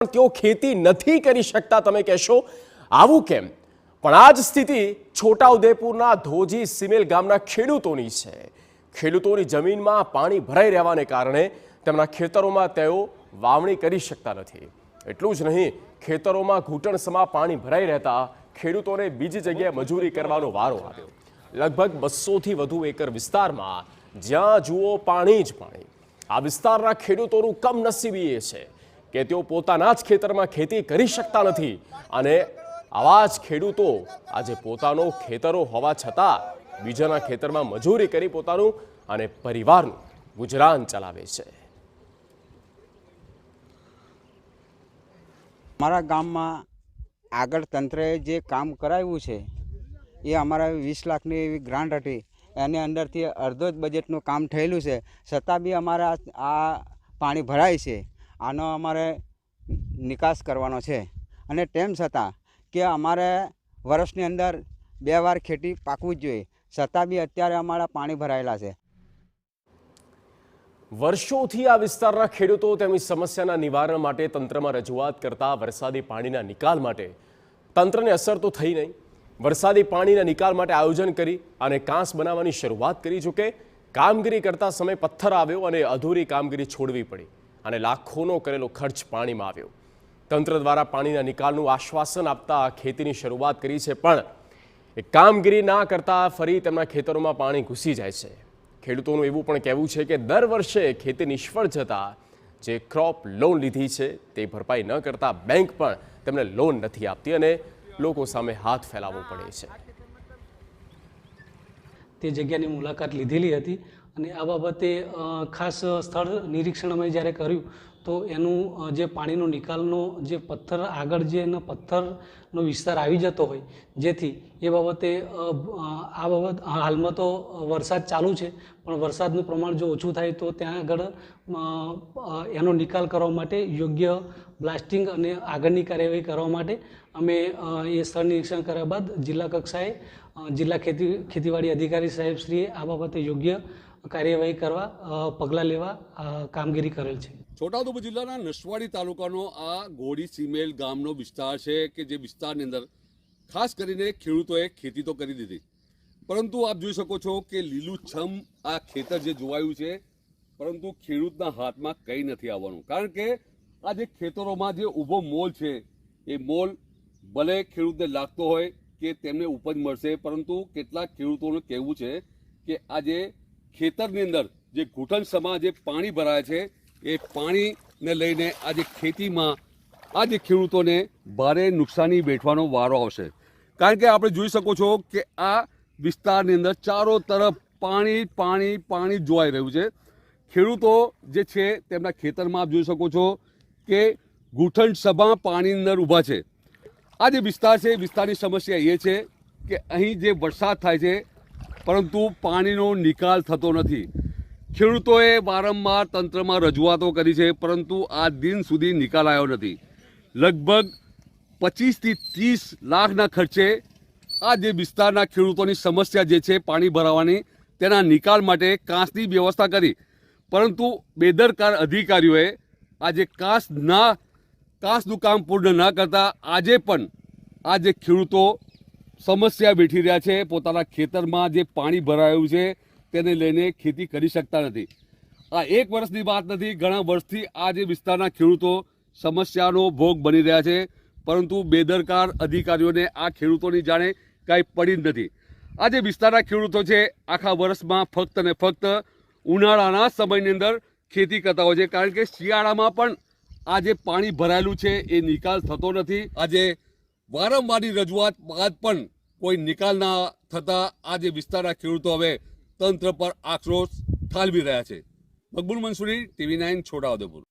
તેઓ ખેતી નથી કરી શકતા। તમે કહેશો આવું કેમ? પણ આ જ સ્થિતિ છોટાઉદેપુરના ધોજી સિમેલ ગામના ખેડૂતોની છે। ખેડૂતોની જમીનમાં પાણી ભરાઈ રહેવાને કારણે તેમના ખેતરોમાં તેઓ વાવણી કરી શકતા નથી। એટલું જ નહીં, ખેતરોમાં ઘૂંટણસમા પાણી ભરાઈ રહેતા ખેડૂતોને બીજી જગ્યાએ મજૂરી કરવાનો વારો આવ્યો। લગભગ 200થી વધુ એકર વિસ્તારમાં જ્યાં જુઓ પાણી જ પાણી। આ વિસ્તારના ખેડૂતોનું કમનસીબી એ છે કે તેઓ પોતાના જ ખેતરમાં ખેતી કરી શકતા નથી અને આવા જ ખેડૂતો આજે પોતાનો ખેતરો હોવા છતાં બીજાના ખેતરમાં મજૂરી કરી પોતાનું અને પરિવારનું ગુજરાન ચલાવે છે। અમારા ગામમાં આગળ તંત્રએ જે કામ કરાવ્યું છે એ અમારા 20 લાખની એવી ગ્રાન્ટ હતી, એની અંદરથી અડધો જ બજેટનું કામ થયેલું છે, છતાં બી અમારા આ પાણી ભરાય છે। આનો અમારે નિકાસ કરવાનો છે અને તેમ છતાં કે અમારે વર્ષની અંદર 2 વાર ખેતી પાકવું જ જોઈએ, છતાં બી અત્યારે અમારા પાણી ભરાયેલા છે। વર્ષોથી આ વિસ્તારના ખેડૂતો તેમની સમસ્યાના નિવારણ માટે તંત્રમાં રજૂઆત કરતા વરસાદી પાણીના નિકાલ માટે તંત્રને અસર તો થઈ નહીં। વરસાદી પાણીના નિકાલ માટે આયોજન કરી અને કાંસ બનાવવાની શરૂઆત કરી, જોકે કામગીરી કરતા સમય પથ્થર આવ્યો અને અધૂરી કામગીરી છોડવી પડી અને લાખોનો કરેલો ખર્ચ પાણીમાં આવ્યો। તંત્ર દ્વારા પાણીના નિકાલનું આશ્વાસન આપતા ખેતીની શરૂઆત કરી છે, પણ એ કામગીરી ના કરતા ફરી તેમના ખેતરોમાં પાણી ઘૂસી જાય છે। ખેડૂતોનું એવું પણ કહેવું છે કે દર વર્ષે ખેતી નિષ્ફળ જતા જે ક્રોપ લોન લીધી છે તે ભરપાઈ ન કરતા બેંક પણ તેમને લોન નથી આપતી અને લોકો સામે હાથ ફેલાવવો પડે છે। તે જગ્યાની મુલાકાત લીધેલી હતી અને આ બાબતે ખાસ સ્થળ નિરીક્ષણ અમે જ્યારે કર્યું તો એનું જે પાણીનો નિકાલનો જે પથ્થર આગળ જે એનો પથ્થરનો વિસ્તાર આવી જતો હોય, જેથી એ બાબતે આ બાબત હાલમાં તો વરસાદ ચાલુ છે, પણ વરસાદનું પ્રમાણ જો ઓછું થાય તો ત્યાં આગળ એનો નિકાલ કરવા માટે યોગ્ય બ્લાસ્ટિંગ અને આગળની કાર્યવાહી કરવા માટે અમે એ સ્થળ નિરીક્ષણ કર્યા બાદ જિલ્લા કક્ષાએ જિલ્લા ખેતીવાડી અધિકારી સાહેબશ્રીએ આ બાબતે યોગ્ય કાર્યવાહી કરવા પગલાં લેવા કામગીરી કરેલ છે। છોટાઉદેપુર જિલ્લાના નસવાડી તાલુકાનો આ ઘોડી સિમેલ ગામનો વિસ્તાર છે કે જે વિસ્તારની અંદર ખાસ કરીને ખેડૂતોએ ખેતી તો કરી દીધી, પરંતુ આપ જોઈ શકો છો કે લીલુંછમ આ ખેતર જે જોવાયું છે, પરંતુ ખેડૂતના હાથમાં કંઈ નથી આવવાનું, કારણ કે આ જે ખેતરોમાં જે ઊભો મોલ છે એ મોલ ભલે ખેડૂતને લાગતો હોય કે તેમને ઉપજ મળશે, પરંતુ કેટલાક ખેડૂતોનું કહેવું છે કે આ જે ખેતરની અંદર જે ઘૂંટણસમા જે પાણી ભરાય છે એ પાણીને લઈને આજે ખેતીમાં આજે ખેડૂતોને ભારે નુકસાની વેઠવાનો વારો આવશે। કારણ કે આપણે જોઈ શકો છો કે આ વિસ્તારની અંદર ચારો તરફ પાણી પાણી પાણી જોવાઈ રહ્યું છે। ખેડૂતો જે છે તેમના ખેતરમાં આપ જોઈ શકો છો કે ઘૂંટણસમા પાણીની અંદર ઊભા છે। આ જે વિસ્તાર છે એ વિસ્તારની સમસ્યા એ છે કે અહીં જે વરસાદ થાય છે પરંતુ પાણીનો નિકાલ થતો નથી। ખેડૂતોએ વારંવાર તંત્રમાં રજૂઆતો કરી છે, પરંતુ આ દિન સુધી નિકાલ આવ્યો નથી। લગભગ 25થી 30 લાખના ખર્ચે આ જે વિસ્તારના ખેડૂતોની સમસ્યા જે છે પાણી ભરાવાની તેના નિકાલ માટે કાંસની વ્યવસ્થા કરી, પરંતુ બેદરકાર અધિકારીઓએ આજે કાંસનું કામ પૂર્ણ ન કરતા આજે પણ આ જે ખેડૂતો સમસ્યા વેઠી રહ્યા છે, પોતાના ખેતરમાં જે પાણી ભરાયું છે તેને લઈને ખેતી કરી શકતા નથી। આ એક વર્ષની વાત નથી, ઘણા વર્ષથી આ જે વિસ્તારના ખેડૂતો સમસ્યાનો ભોગ બની રહ્યા છે, પરંતુ બેદરકાર અધિકારીઓને આ ખેડૂતોની જાણે કાંઈ પડી જ નથી। આ જે વિસ્તારના ખેડૂતો છે આખા વર્ષમાં ફક્ત ને ફક્ત ઉનાળાના સમયની અંદર ખેતી કરતા હોય છે, કારણ કે શિયાળામાં પણ આ જે પાણી ભરાયેલું છે એ નિકાલ થતો નથી। આજે વારંવારની રજૂઆત બાદ પણ કોઈ નિકાલ ના થતા આ જે વિસ્તારના ખેડૂતો હવે તંત્ર પર આક્રોશ ઠાલવી રહ્યા છે। મકબૂલ મંસૂરી, TV9 છોટાઉદેપુર।